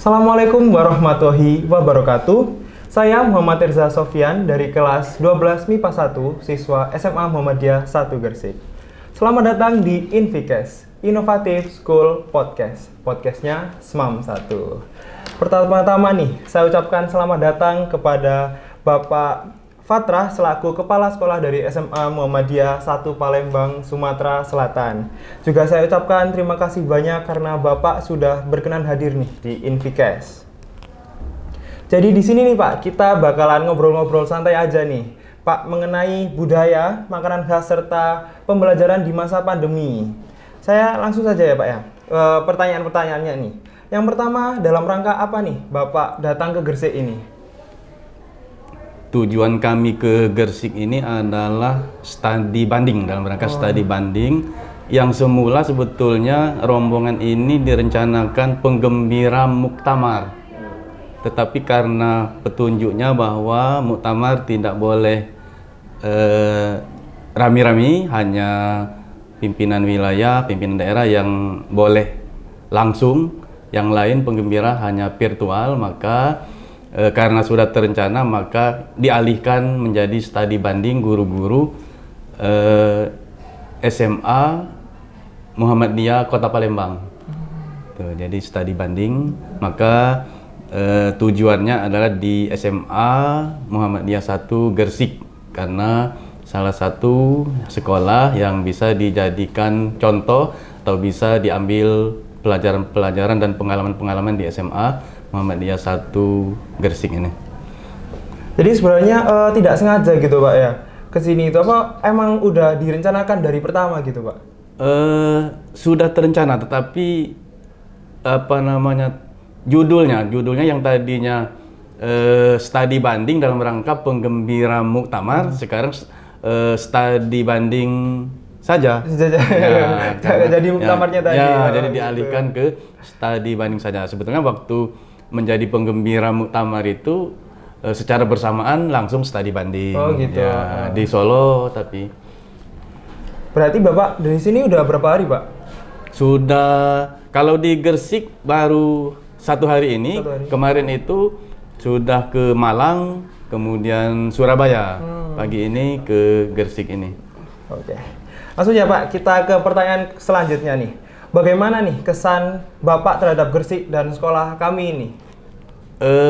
Assalamualaikum warahmatullahi wabarakatuh. Saya Muhammad Tirza Sofyan dari kelas 12 MIPA 1, siswa SMA Muhammadiyah 1 Gresik. Selamat datang di Infikes, Inovative School Podcast. Podcastnya SMAM 1. Pertama-tama nih, saya ucapkan selamat datang kepada Bapak Fatrah selaku Kepala Sekolah dari SMA Muhammadiyah 1 Palembang, Sumatera Selatan. Juga saya ucapkan terima kasih banyak karena Bapak sudah berkenan hadir nih di Infikes. Jadi di sini nih Pak, kita bakalan ngobrol-ngobrol santai aja nih, Pak, mengenai budaya, makanan khas serta pembelajaran di masa pandemi. Saya langsung saja ya Pak ya, pertanyaan-pertanyaannya nih. Yang pertama, dalam rangka apa nih Bapak datang ke Gresik ini? Tujuan kami ke Gresik ini adalah studi banding, dalam rangka studi banding yang semula sebetulnya rombongan ini direncanakan penggembira muktamar. Tetapi karena petunjuknya bahwa muktamar tidak boleh rami-rami, hanya pimpinan wilayah, pimpinan daerah yang boleh langsung, yang lain penggembira hanya virtual, maka karena sudah terencana maka dialihkan menjadi studi banding guru-guru SMA Muhammadiyah Kota Palembang. Tuh, jadi studi banding, maka tujuannya adalah di SMA Muhammadiyah 1 Gresik karena salah satu sekolah yang bisa dijadikan contoh atau bisa diambil pelajaran-pelajaran dan pengalaman-pengalaman di SMA Muhammadiyah 1 Gresik ini. Jadi sebenarnya tidak sengaja gitu Pak ya, kesini itu apa emang udah direncanakan dari pertama gitu Pak? Sudah terencana, tetapi judulnya yang tadinya studi banding dalam rangka penggembira muktamar, sekarang studi banding saja. Jadi muktamarnya tadi. Jadi dialihkan ke studi banding saja. Sebetulnya waktu menjadi penggembira muktamar itu secara bersamaan langsung studi banding. Oh gitu. Ya, di Solo tapi. Berarti Bapak dari sini udah berapa hari Pak? Sudah, kalau di Gresik baru 1 hari ini. 1 hari. Kemarin itu sudah ke Malang, kemudian Surabaya. Pagi ini ke Gresik ini. Oke. Langsung ya Pak, kita ke pertanyaan selanjutnya nih. Bagaimana nih kesan Bapak terhadap Gresik dan sekolah kami ini?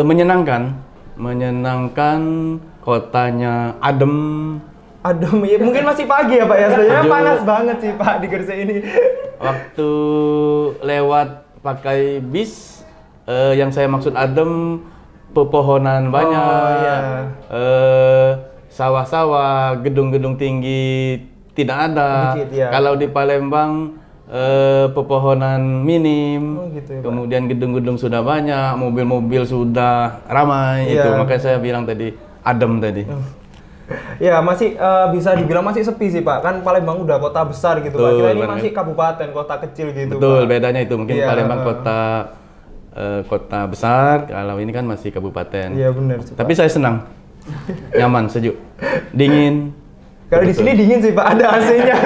Menyenangkan, kotanya adem. Adem, ya mungkin masih pagi ya Pak ya, sebenarnya panas banget sih Pak di Gresik ini. Waktu lewat pakai bis, yang saya maksud adem, pepohonan banyak, sawah-sawah, gedung-gedung tinggi tidak ada. Dikit, ya. Kalau di Palembang pepohonan minim, gitu ya, kemudian gedung-gedung sudah banyak, mobil-mobil sudah ramai. Iya. Itu makanya saya bilang tadi adem tadi. Ya masih bisa dibilang masih sepi sih Pak, kan Palembang udah kota besar gitu Pak. Kita ini masih kabupaten, kota kecil gitu. Betul, Pak. bedanya itu mungkin Palembang kota besar, kalau ini kan masih kabupaten. Iya benar sih, Tapi Pak. saya senang, nyaman, sejuk, dingin. Kalau di sini dingin sih Pak, ada AC-nya.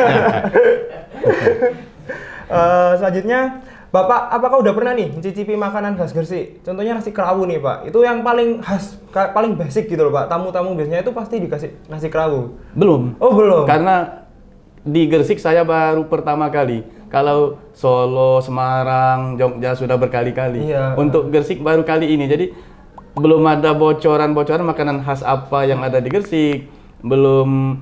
Selanjutnya, Bapak apakah udah pernah nih mencicipi makanan khas Gresik? Contohnya nasi kerawu nih Pak, itu yang paling khas, paling basic gitu loh Pak. Tamu-tamu biasanya itu pasti dikasih nasi kerawu. Belum. Oh belum? Karena di Gresik saya baru pertama kali. Kalau Solo, Semarang, Jogja sudah berkali-kali. Iya. Untuk Gresik baru kali ini, jadi belum ada bocoran-bocoran makanan khas apa yang ada di Gresik. Belum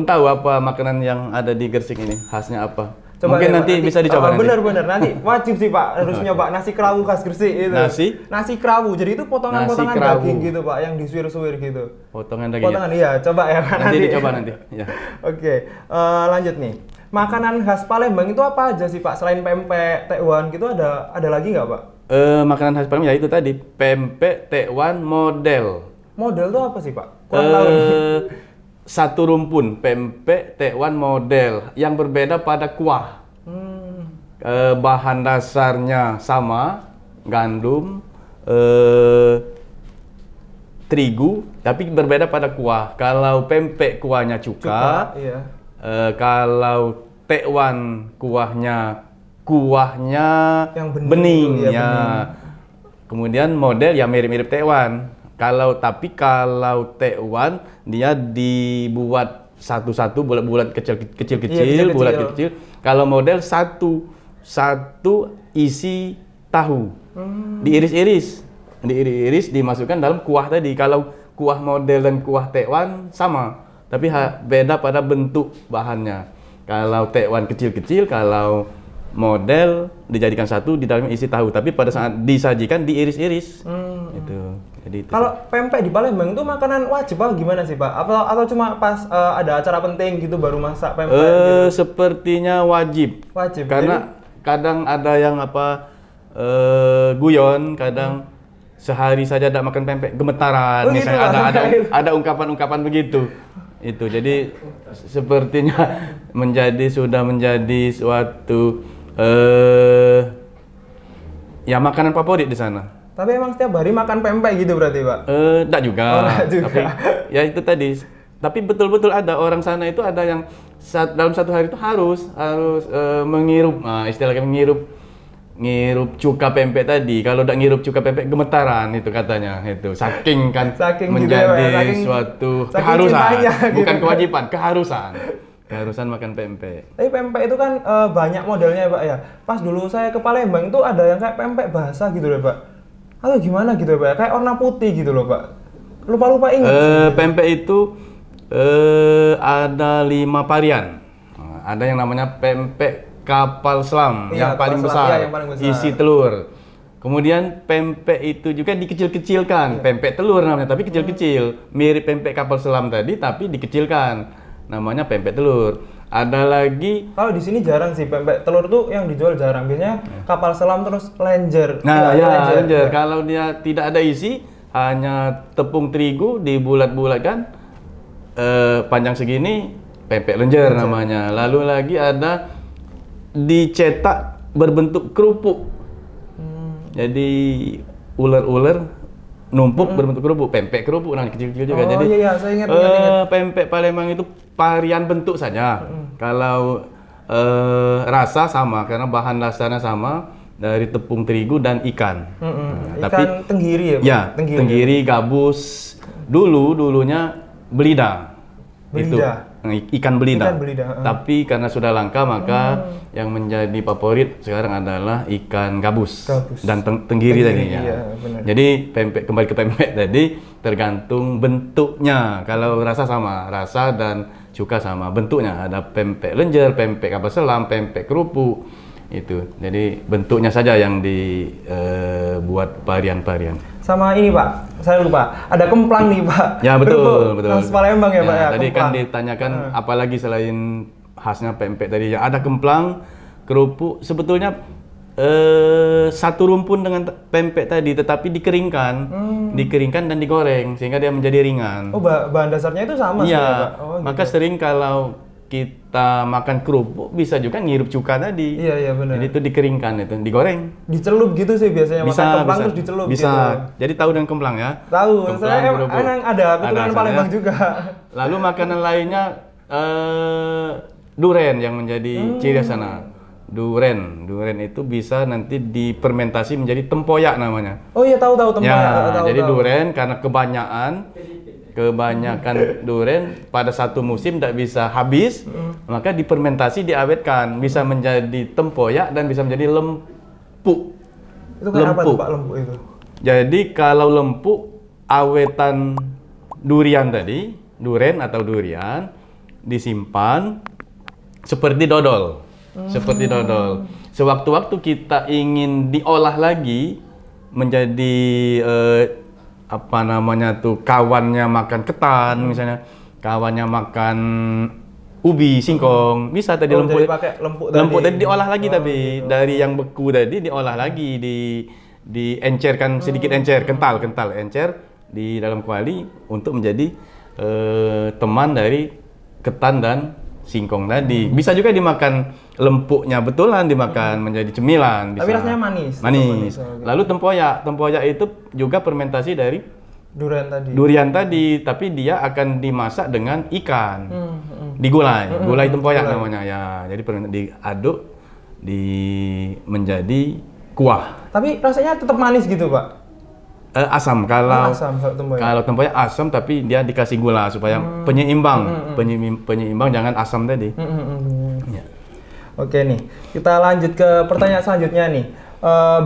tahu apa makanan yang ada di Gresik ini, khasnya apa. Mungkin ya, nanti bisa dicoba nanti. Bener-bener nanti wajib sih Pak, harus nyoba nasi kerawu khas Gresik itu. Nasi kerawu, jadi itu potongan-potongan daging gitu Pak, yang disuir-suir gitu. Potongan daging. Potongan ya? Iya, coba ya Pak Nanti dicoba nanti. Ya. Oke, lanjut nih. Makanan khas Palembang itu apa aja sih Pak? Selain pempek, tekwan gitu ada lagi nggak Pak? Makanan khas Palembang ya itu tadi, pempek, tekwan, model. Model tuh apa sih Pak? Kurang tahu nih. Satu rumpun, pempek, tekwan, model. Yang berbeda pada kuah. Bahan dasarnya sama, gandum, terigu, tapi berbeda pada kuah. Kalau pempek kuahnya cuka, iya. Kalau tekwan kuahnya yang bening, itu, ya. Kemudian model ya mirip-mirip tekwan. Tapi kalau tekwan dia dibuat satu-satu bulat-bulat kecil-kecil, bulat kecil. Kalau model satu isi tahu. Diiris, dimasukkan dalam kuah tadi. Kalau kuah model dan kuah tekwan sama, tapi beda pada bentuk bahannya. Kalau tekwan kecil-kecil, kalau model dijadikan satu di dalamnya isi tahu, tapi pada saat disajikan diiris-iris. Itu. Jadi itu. Kalau pempek di Palembang itu makanan wajib apa gimana sih Pak? Atau cuma pas ada acara penting gitu baru masak pempek? Gitu? Sepertinya wajib. Wajib. Karena kadang ada yang guyon, kadang sehari saja tidak makan pempek gemetaran. Misalnya gitu, ada ungkapan-ungkapan begitu. Itu jadi sepertinya sudah menjadi suatu ya makanan favorit di sana. Tapi emang setiap hari makan pempek gitu berarti Pak? Enggak juga. Tapi ya itu tadi. Tapi betul-betul ada orang sana itu ada yang dalam satu hari itu harus menghirup, istilahnya ngirup cuka pempek tadi. Kalau tidak ngirup cuka pempek gemetaran itu katanya. Itu saking menjadi suatu keharusan, bukan kewajiban, keharusan makan pempek. Tapi pempek itu kan banyak modelnya ya Pak ya. Pas dulu saya ke Palembang itu ada yang kayak pempek basah gitu loh Pak. Atau gimana gitu ya Pak? Kayak warna putih gitu loh Pak. Lupa ingat. Pempek itu ada 5 varian. Ada yang namanya pempek kapal selam, yang paling besar, isi telur. Kemudian pempek itu juga dikecil-kecilkan, pempek telur namanya, tapi kecil-kecil. Mirip pempek kapal selam tadi, tapi dikecilkan. Namanya pempek telur. Ada lagi. Kalau di sini jarang sih pempek telur tuh yang dijual jarang. Biasanya kapal selam terus lenjer. Nah, lenjer. Kalau dia tidak ada isi, hanya tepung terigu dibulat-bulatkan, panjang segini, pempek lenjer namanya. Lalu lagi ada dicetak berbentuk kerupuk. Jadi ular-ular numpuk berbentuk kerupuk, pempek kerupuk kecil-kecil juga. Jadi saya ingat. Pempek Palembang itu varian bentuk saja. Kalau rasa sama karena bahan dasarnya sama dari tepung terigu dan ikan. Ikan tenggiri ya, Pak? Ya, tenggiri, gabus. Dulunya belida. Itu ikan belida. Tapi karena sudah langka maka yang menjadi favorit sekarang adalah ikan gabus. Dan tenggiri tadinya. Iya, jadi kembali ke pempek tadi tergantung bentuknya. Kalau rasa sama, rasa dan cuka sama bentuknya. Ada pempek lenjer, pempek kapal selam, pempek kerupuk. Itu. Jadi bentuknya saja yang dibuat varian-varian. Sama ini Pak, saya lupa. Ada kemplang nih Pak. Ya betul. Khas Palembang ya Pak ya. Tadi kan ditanyakan apalagi selain khasnya pempek tadi. Ya ada kemplang, kerupuk. Sebetulnya satu rumpun dengan pempek tadi, tetapi dikeringkan dan digoreng sehingga dia menjadi ringan. Oh, bahan dasarnya itu sama sih ya Pak. Oh, maka gitu. sering kalau kita makan kerupuk bisa juga ngirup cuka tadi. Iya benar. Jadi itu dikeringkan, itu digoreng. Dicelup gitu sih biasanya makan kemplang terus dicelup bisa. gitu. Jadi tahu dengan kemplang ya? Tahu. Saya emang ada keturunan Palembang juga. Lalu makanan lainnya duren yang menjadi ciri khas sana. Duren itu bisa nanti difermentasi menjadi tempoyak namanya. Oh iya tahu tempoyak. Ya, jadi duren karena kebanyakan duren pada satu musim tidak bisa habis, maka difermentasi diawetkan, bisa menjadi tempoyak dan bisa menjadi lempuk. Itu kayak apa tuh Pak lempuk itu? Jadi kalau lempuk awetan durian tadi, duren atau durian disimpan seperti dodol. Sewaktu-waktu kita ingin diolah lagi menjadi kawannya makan ketan misalnya, kawannya makan ubi, singkong, bisa tadi lempuk tadi diolah lagi tapi dari yang beku tadi diolah lagi, diencerkan sedikit kental encer di dalam kuali untuk menjadi teman dari ketan dan singkong tadi. Bisa juga dimakan lempuknya betulan, dimakan menjadi cemilan. Bisa. Tapi rasanya manis. Lalu tempoyak itu juga fermentasi dari durian tadi, tapi dia akan dimasak dengan ikan. Digulai, gulai tempoyak namanya ya. Jadi diaduk menjadi kuah. Tapi rasanya tetap manis gitu, Pak? Asam. Kalau Asam kalau tempoyak. kalau tempoyak asam tapi dia dikasih gula supaya penyeimbang. Penyeimbang jangan asam tadi. Ya. Oke nih, kita lanjut ke pertanyaan selanjutnya nih.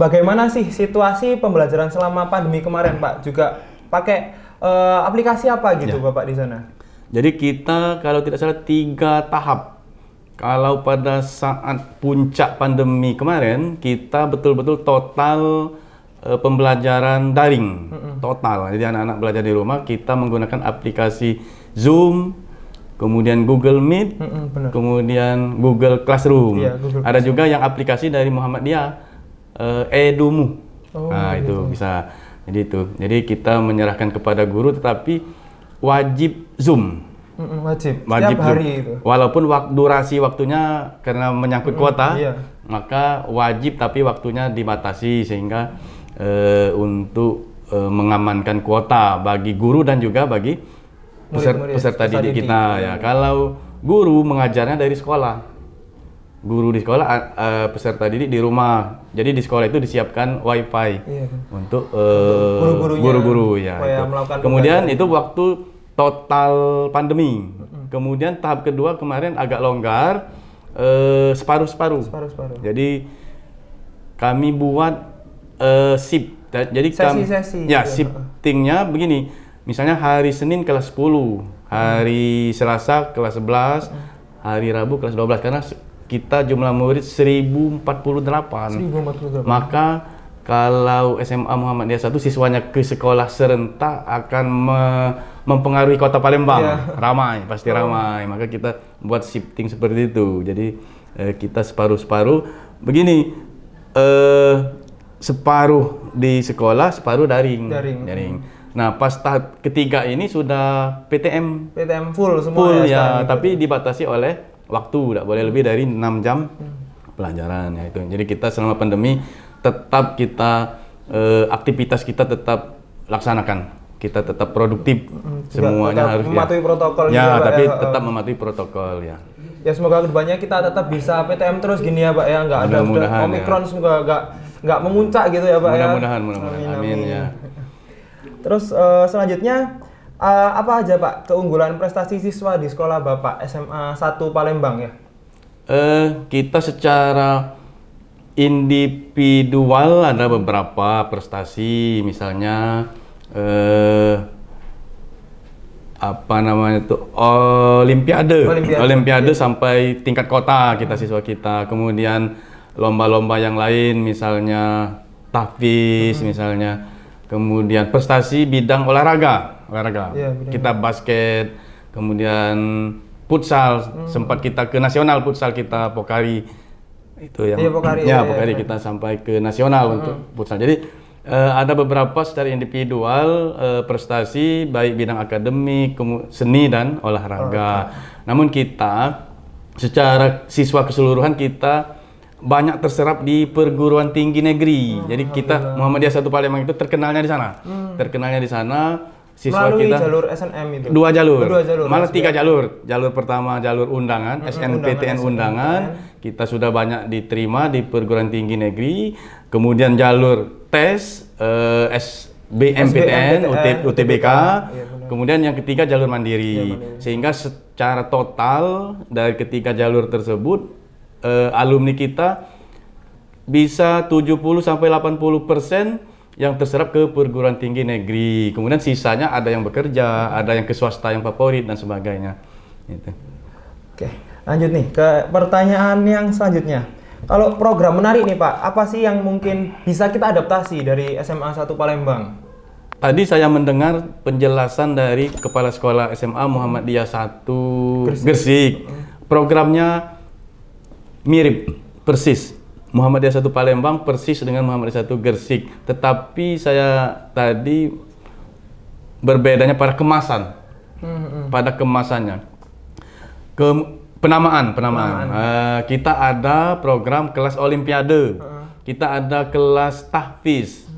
Bagaimana sih situasi pembelajaran selama pandemi kemarin, Pak? Juga pakai aplikasi apa gitu, Bapak di sana? Jadi kita kalau tidak salah 3 tahap. Kalau pada saat puncak pandemi kemarin, kita betul-betul total pembelajaran daring. Total. Jadi anak-anak belajar di rumah, kita menggunakan aplikasi Zoom, kemudian Google Meet, kemudian Google Classroom. Iya, Google Ada juga yang aplikasi dari Muhammadiyah, Edumu. Nah, itu bisa. Jadi kita menyerahkan kepada guru, tetapi wajib Zoom. Wajib Wajib setiap hari Zoom. itu. Walaupun durasi waktunya karena menyangkut kuota, iya. maka wajib tapi waktunya dibatasi sehingga untuk mengamankan kuota bagi guru dan juga bagi peserta didik kita ya. Kalau guru mengajarnya dari sekolah, guru di sekolah, peserta didik di rumah. Jadi di sekolah itu disiapkan wifi untuk guru-guru ya. Kemudian itu waktu total pandemi. Kemudian tahap kedua kemarin agak longgar, separuh-separuh. Jadi kami buat shift. Jadi sesi-sesi. Ya, shiftingnya begini. Misalnya hari Senin kelas 10, hari Selasa kelas 11, hari Rabu kelas 12 karena kita jumlah murid 1048. Maka kalau SMA Muhammadiyah 1 siswanya ke sekolah serentak akan mempengaruhi Kota Palembang. Ramai, pasti ramai. Maka kita buat shifting seperti itu. Jadi kita separuh-separuh. Begini, separuh di sekolah, separuh daring. Nah, pas tahap ketiga ini sudah PTM full semua. Full ya, tapi dibatasi oleh waktu, tidak boleh lebih dari 6 jam pelajaran ya itu. Jadi kita selama pandemi tetap kita aktivitas kita tetap laksanakan. Kita tetap produktif. Semuanya harus mematuhi protokol ya, tapi tetap mematuhi protokol ya. Ya semoga kedepannya kita tetap bisa PTM terus gini ya, Pak ya. Nggak ada Omikron, semoga nggak memuncak gitu ya, Pak ya. Mudah-mudahan. Amin ya. Terus selanjutnya apa aja Pak keunggulan prestasi siswa di sekolah Bapak SMA 1 Palembang ya? Kita secara individual ada beberapa prestasi, misalnya apa namanya itu Olimpiade sampai tingkat kota kita siswa kita. Kemudian lomba-lomba yang lain, misalnya tahfiz misalnya. Kemudian prestasi bidang olahraga. Kita basket, kemudian futsal, sempat kita ke nasional futsal kita Pokari. Itu yang Pokari kita sampai ke nasional untuk futsal. Jadi ada beberapa secara individual prestasi baik bidang akademik, seni dan olahraga. Namun kita secara siswa keseluruhan kita banyak terserap di perguruan tinggi negeri. Jadi kita Muhammadiyah 1 Palembang itu terkenalnya di sana. Terkenalnya di sana. Siswa melalui kita jalur SNM itu. 2 jalur. Malah 3 jalur. Jalur pertama jalur undangan, SNPTN undangan. Kita sudah banyak diterima di perguruan tinggi negeri. Kemudian jalur tes SBMPTN, UTBK. Kemudian yang ketiga jalur mandiri. Sehingga secara total dari ketiga jalur tersebut alumni kita bisa 70-80% yang terserap ke perguruan tinggi negeri. Kemudian sisanya ada yang bekerja, ada yang ke swasta yang favorit dan sebagainya. Gitu. Oke, lanjut nih ke pertanyaan yang selanjutnya. Kalau program menarik nih Pak, apa sih yang mungkin bisa kita adaptasi dari SMA 1 Palembang? Tadi saya mendengar penjelasan dari Kepala Sekolah SMA Muhammadiyah 1 Gresik. Programnya mirip, persis. Muhammadiyah 1 Palembang persis dengan Muhammadiyah 1 Gresik. Tetapi saya tadi berbedanya pada kemasan. Pada kemasannya. Penamaan. Kita ada program kelas olimpiade. Kita ada kelas tahfiz.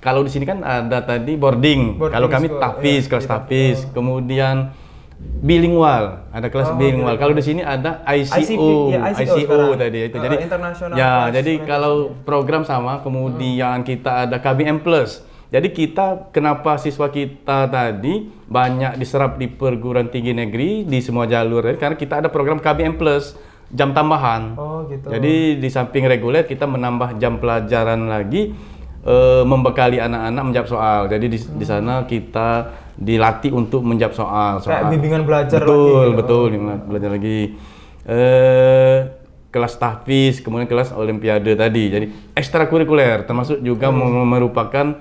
Kalau di sini kan ada tadi boarding. Kalau kami tahfiz, kelas tahfiz. Kemudian bilingual, ada kelas bilingual. Kalau di sini ada ICO, ya, ICO tadi itu. Jadi internasional. ya, jadi kalau program sama, kemudian kita ada KBM Plus. Jadi kita, kenapa siswa kita tadi banyak diserap di perguruan tinggi negeri di semua jalur, karena kita ada program KBM Plus, jam tambahan. Oh gitu. Jadi di samping reguler kita menambah jam pelajaran lagi, membekali anak-anak menjawab soal. Jadi di sana kita dilatih untuk menjawab soal. Kayak bimbingan belajar betul, lagi. Gitu. Betul, belajar lagi. Kelas tahfiz, kemudian kelas olimpiade tadi. Jadi ekstrakurikuler, termasuk juga merupakan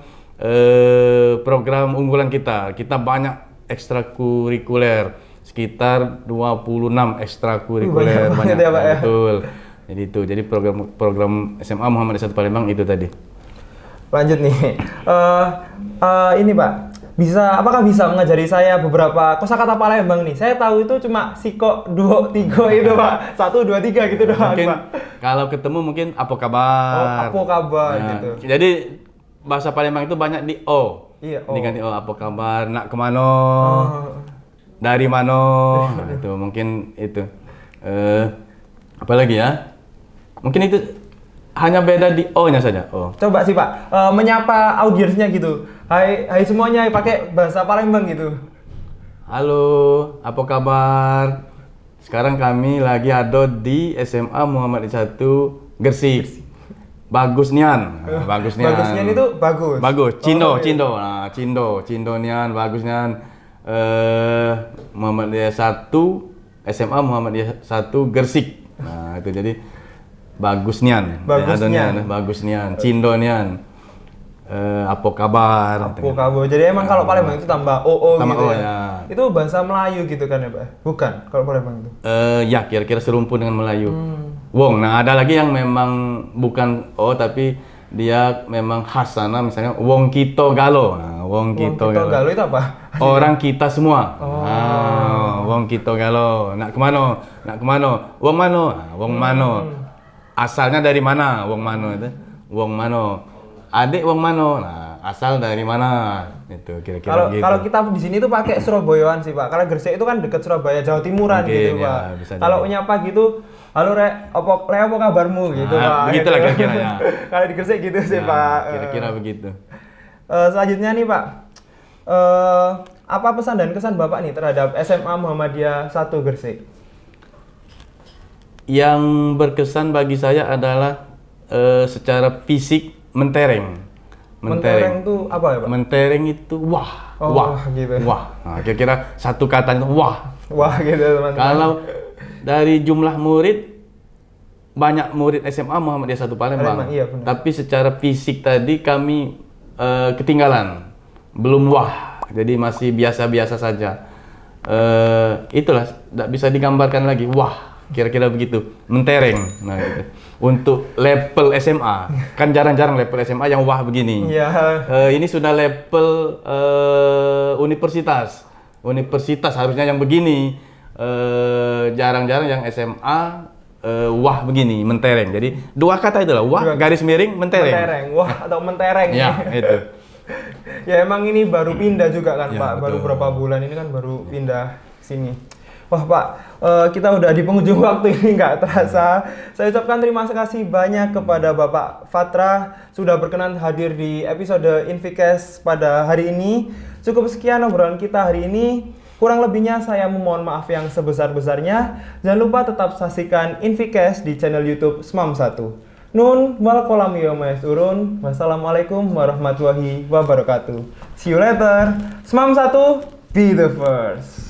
program unggulan kita. Kita banyak ekstrakurikuler, sekitar 26 ekstrakurikuler banyak. Ya, Pak, ya? Betul. Jadi itu, jadi program SMA Muhammadiyah 1 Palembang itu tadi. Lanjut nih. Ini Pak, apakah bisa mengajari saya beberapa kosakata Palembang nih? Saya tahu itu cuma siko, duo, tigo itu Pak. 1, 2, 3 gitu doang, Mungkin Pak. kalau ketemu mungkin apa kabar. Apa kabar gitu. Jadi bahasa Palembang itu banyak di O. Iya, O. Diganti O, apa kabar, nak kemana, dari mana, itu mungkin itu. Apa lagi ya? Mungkin itu hanya beda di O-nya saja. O. Coba sih Pak, menyapa audiensnya gitu. Hai semuanya, pakai bahasa Palembang gitu. Halo, apa kabar? Sekarang kami lagi ada di SMA Muhammadiyah 1 Gresik. Bagus nian. Bagus nian. Bagus nian itu bagus. Bagus. Cindo. Iya. Nah, Cindo nian, bagus nian. Muhammadiyah 1 SMA Muhammadiyah 1 Gresik. Nah, itu jadi bagus nian. Bagus nian. Cindo nian. Apa kabar? Apa kabar? Jadi emang kalau Palembang itu tambah OO tambah gitu O, ya. ya. Itu bahasa Melayu gitu kan ya Pak? Bukan kalau Palembang itu. Ya, kira-kira serumpun dengan Melayu. Wong, nah ada lagi yang memang bukan O tapi dia memang khas sana, misalnya Wong Kito Galo. Nah, Wong Kito Galo itu apa? Orang kita semua. Wong Kito Galo. Nak kemana? Wong mano? Nah, Wong mano. Asalnya dari mana? Wong mano itu. Wong mano. Adik wong mano. Nah, asal dari mana? Itu kira-kira gitu. Kalau kita di sini tuh pakai Surabayaan sih Pak. Karena Gresik itu kan dekat Surabaya, Jawa Timuran gitu ya, Pak. Kalau nyapa gitu, halo Rek, apa kabarmu gitu Pak. Begitu lah kira-kira ya. Kalau di Gresik gitu sih Pak. Kira-kira begitu. Selanjutnya nih Pak, apa pesan dan kesan Bapak nih terhadap SMA Muhammadiyah 1 Gresik? Yang berkesan bagi saya adalah secara fisik mentereng. Mentereng itu apa ya Pak? Mentereng itu wah. Gitu. Wah. Nah, kira-kira satu kata itu wah. Wah gitu teman-teman. Kalau dari jumlah murid, banyak murid SMA Muhammadiyah 1 Palembang. Iya, benar. Tapi secara fisik tadi kami ketinggalan. Belum wah. Jadi masih biasa-biasa saja. Itulah, tidak bisa digambarkan lagi. Wah, kira-kira begitu. Mentereng. Nah, gitu. Untuk level SMA, kan jarang-jarang level SMA yang wah begini. Iya. Ini sudah level universitas. Universitas harusnya yang begini. Jarang-jarang yang SMA wah begini, mentereng. Jadi dua kata itulah, wah garis miring mentereng. Mentereng, wah atau mentereng. Ya, itu. Ya emang ini baru pindah juga kan Ya, Pak, baru betul. berapa bulan ini kan baru pindah sini. Wah Pak, kita udah di penghujung waktu ini nggak terasa. Saya ucapkan terima kasih banyak kepada Bapak Fatra sudah berkenan hadir di episode Infikes pada hari ini. Cukup sekian obrolan kita hari ini. Kurang lebihnya saya memohon maaf yang sebesar-besarnya. Jangan lupa tetap saksikan Infikes di channel YouTube SMAM 1. Nun wal kolam yawma yas'urun. Wassalamualaikum warahmatullahi wabarakatuh. See you later. SMAM 1, be the first.